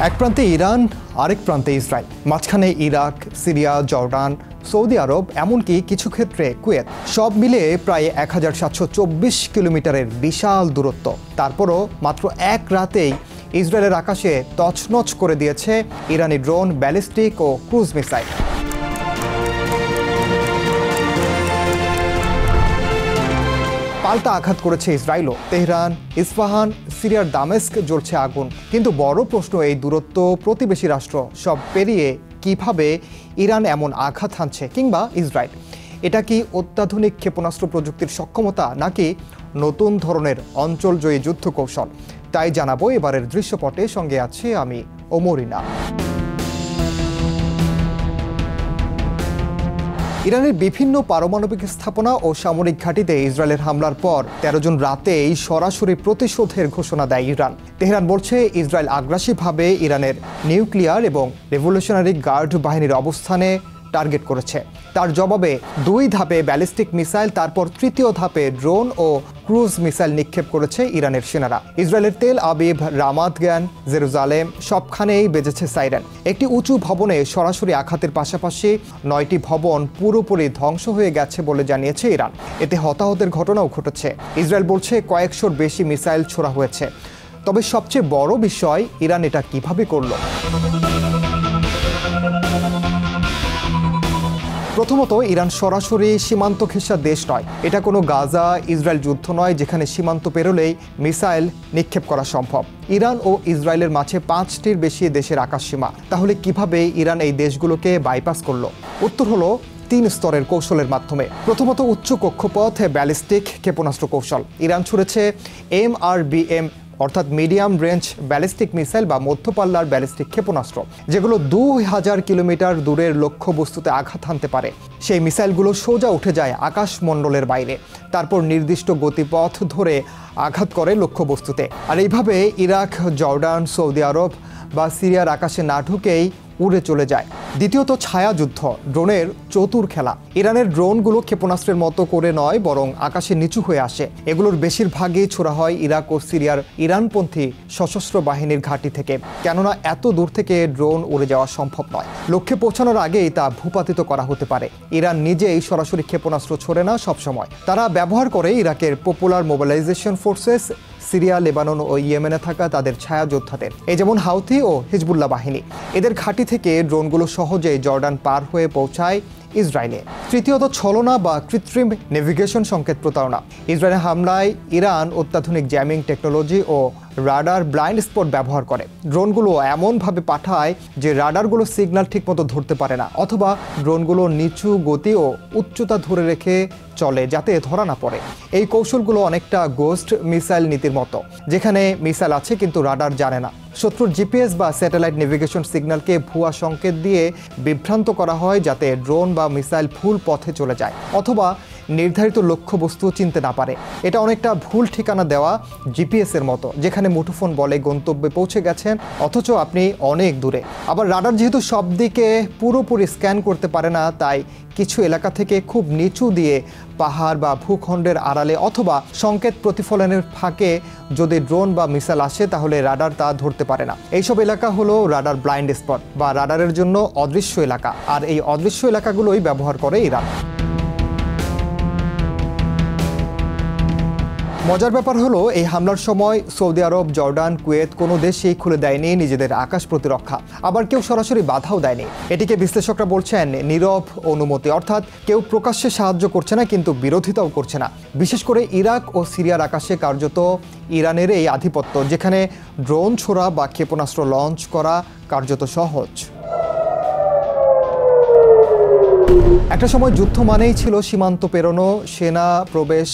এক প্রান্তে ইরান, আরেক প্রান্তে ইসরায়েল, মাঝখানে ইরাক, সিরিয়া, জর্ডান, সৌদি আরব, এমনকি কিছু ক্ষেত্রে কুয়েত। সব মিলে প্রায় 1724 কিলোমিটারের বিশাল দূরত্ব। তারপরও মাত্র এক রাতেই ইসরায়েলের আকাশে তছনছ করে দিয়েছে ইরানি ড্রোন, ব্যালিস্টিক ও ক্রুজ মিসাইল। পাল্টা আঘাত করেছে ইসরায়েলও। তেহরান, ইস্পাহান, সিরিয়ার দামেস্ক জ্বলছে আগুন। কিন্তু বড় প্রশ্ন, এই দূরত্ব, প্রতিবেশী রাষ্ট্র সব পেরিয়ে কিভাবে ইরান এমন আঘাত হানছে, কিংবা ইসরায়েল? এটা কি অত্যাধুনিক ক্ষেপণাস্ত্র প্রযুক্তির সক্ষমতা, নাকি নতুন ধরনের অঞ্চলজয়ী যুদ্ধ কৌশল? তাই জানাবো এবারের দৃশ্যপটে। সঙ্গে আছি আমি, ওমর ইনাম। ইরানের বিভিন্ন পারমাণবিক স্থাপনা ও সামরিক ঘাঁটিতে ইসরায়েলের হামলার পর 13 জুন রাতেই সরাসরি প্রতিশোধের ঘোষণা দেয় ইরান। তেহরান বলছে, ইসরায়েল আগ্রাসীভাবে ইরানের নিউক্লিয়ার এবং রেভলিউশনারি গার্ড বাহিনীর অবস্থানে টার্গেট করেছে। তার জবাবে 2 ধাপে ব্যালিস্টিক মিসাইল, তারপর 3য় ধাপে ড্রোন ও ক্রুজ মিসাইল নিক্ষেপ করেছে ইরানের সেনারা। ইসরায়েলের তেল আবিব, রামাত গান, জেরুজালেম সবখানেই বেজেছে সাইরেন। একটি উঁচু ভবনে সরাসরি আঘাতের পাশাপাশি 9টি ভবন পুরোপুরি ধ্বংস হয়ে গেছে বলে জানিয়েছে ইরান। এতে হতাহতের ঘটনাও ঘটেছে। ইসরায়েল বলছে কয়েকশোর বেশি মিসাইল ছোড়া হয়েছে। তবে সবচেয়ে বড় বিষয়, ইরান এটা কিভাবে করল? প্রথমত, ইরান সরাসরি সীমান্ত ঘেঁষা দেশ নয়। এটা কোনো গাজা ইসরায়েল যুদ্ধ নয়, যেখানে সীমান্ত পেরোলেই মিসাইল নিক্ষেপ করা সম্ভব। ইরান ও ইসরায়েলের মাঝে 5টির বেশি দেশের আকাশসীমা। তাহলে কিভাবে ইরান এই দেশগুলোকে বাইপাস করলো? উত্তর হলো 3 স্তরের কৌশলের মাধ্যমে। প্রথমত, উচ্চ কক্ষপথ ব্যালিস্টিক ক্ষেপণাস্ত্র কৌশল। ইরান ছুড়েছে MRBM অর্থাৎ মিডিয়াম রেঞ্জ ব্যালিস্টিক মিসাইল বা মধ্যপাল্লার ব্যালিস্টিক ক্ষেপণাস্ত্র, যেগুলো 2000 কিলোমিটার দূরের লক্ষ্যবস্তুতে আঘাত হানতে পারে। সেই মিসাইলগুলো সোজা উঠে যায় আকাশমণ্ডলের বাইরে, তারপর নির্দিষ্ট গতিপথ ধরে আঘাত করে লক্ষ্যবস্তুতে। আর এইভাবে ইরাক, জর্ডান, সৌদি আরব বা সিরিয়ার আকাশে না ঢুকেই উড়ে চলে যায়। দ্বিতীয়ত, ছায়াযুদ্ধ, ড্রোনের চতুর খেলা। ইরানের ড্রোনগুলো ক্ষেপণাস্ত্রের মতো করে নয়, বরং আকাশে নিচু হয়ে আসে। এগুলোর বেশিরভাগই ছোড়া হয় ইরাক ও সিরিয়ার ইরানপন্থী সশস্ত্র বাহিনীর ঘাঁটি থেকে, কেননা এত দূর থেকে ড্রোন উড়ে যাওয়া সম্ভব নয়। লক্ষ্যে পৌঁছানোর আগেই তা ভূপাতিত করা হতে পারে। ইরান নিজেই সরাসরি ক্ষেপণাস্ত্র ছোড়ে না সবসময়। তারা ব্যবহার করে ইরাকের popular mobilization forces, Syria, Lebanon ও ইয়েমেনে থাকা তাদের ছায়া যোদ্ধাদের, এই যেমন হাউথি ও হিজবুল্লাহ বাহিনী। এদের ঘাঁটি থেকে ড্রোনগুলো সহজেই জর্ডান পার হয়ে পৌঁছায় ইসরায়েলে। তৃতীয়ত, ছলনা বা কৃত্রিম নেভিগেশন সংকেত প্রতারণা। ইসরায়েলের হামলায় ইরান অত্যাধুনিক জ্যামিং টেকনোলজি ও রাডার ব্লাইন্ড স্পট ব্যবহার করে। ড্রোনগুলো এমনভাবে পাঠায় যে রাডারগুলো সিগন্যাল ঠিকমতো ধরতে পারে না, অথবা ড্রোনগুলো নিচু গতি ও উচ্চতা ধরে রেখে চলে যাতে ধরা না পড়ে। এই কৌশলগুলো অনেকটা গোস্ট মিসাইল নীতির মতো, যেখানে মিসাইল আছে কিন্তু রাডার জানে না। শত্রুর জিপিএস বা স্যাটেলাইট নেভিগেশন সিগন্যালকে ভুয়া সংকেত দিয়ে বিভ্রান্ত করা হয়, যাতে ড্রোন বা মিসাইল ভুল পথে চলে যায় অথবা নির্ধারিত লক্ষ্যবস্তু চিনতে না পারে। এটা অনেকটা ভুল ঠিকানা দেওয়া জিপিএসের মতো, যেখানে মুঠোফোন বলে গন্তব্যে পৌঁছে গেছেন অথচ আপনি অনেক দূরে। আবার রাডার যেহেতু সব দিকে পুরোপুরি স্ক্যান করতে পারে না, তাই কিছু এলাকা থেকে খুব নিচু দিয়ে পাহাড় বা ভূখণ্ডের আড়ালে অথবা সংকেত প্রতিফলনের ফাঁকে যদি ড্রোন বা মিসাইল আসে, তাহলে রাডার তা ধরতে পারে না। এইসব এলাকা হলো রাডার ব্লাইন্ড স্পট বা রাডারের জন্য অদৃশ্য এলাকা। আর এই অদৃশ্য এলাকাগুলোই ব্যবহার করে ইরান। মজার ব্যাপার হলো, এই হামলার সময় সৌদি আরব, জর্ডান, কুয়েত কোনো দেশই খুলে দেয়নি নিজেদের আকাশ প্রতিরক্ষা। আবার কেউ সরাসরি বাধাও দেয়নি। এটিকে বিশ্লেষকরা বলছেন নীরব অনুমতি, অর্থাৎ কেউ প্রকাশ্যে সাহায্য করছে না কিন্তু বিরোধিতাও করছে না। বিশেষ করে ইরাক ও সিরিয়ার আকাশে কার্যত ইরানের এই আধিপত্য, যেখানে ড্রোন ছোড়া বা ক্ষেপণাস্ত্র লঞ্চ করা কার্যত সহজ। একটা সময় যুদ্ধ মানেই ছিল সীমান্ত পেরোনো, সেনা প্রবেশ,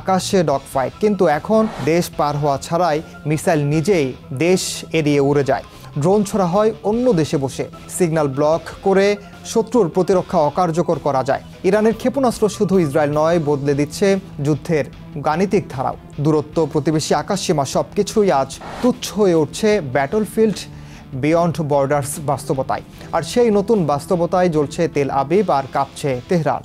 আকাশে ডগফাইট। কিন্তু এখন দেশ পার হওয়া ছাড়াই মিসাইল নিজেই দেশ এড়িয়ে উড়ে যায়। ড্রোন ছোড়া হয় অন্য দেশে বসে। সিগন্যাল ব্লক করে শত্রুর প্রতিরক্ষা অকার্যকর করা যায়। ইরানের ক্ষেপণাস্ত্র শুধু ইসরায়েল নয়, বদলে দিচ্ছে যুদ্ধের গাণিতিক ধারাও। দূরত্ব, প্রতিবেশী আকাশসীমা সবকিছুই আজ তুচ্ছ হয়ে উঠছে ব্যাটলফিল্ড বিয়ন্ড বর্ডার্স বাস্তবতায়। আর সেই নতুন বাস্তবতায় জ্বলছে তেল আবিব আর কাঁপছে তেহরান।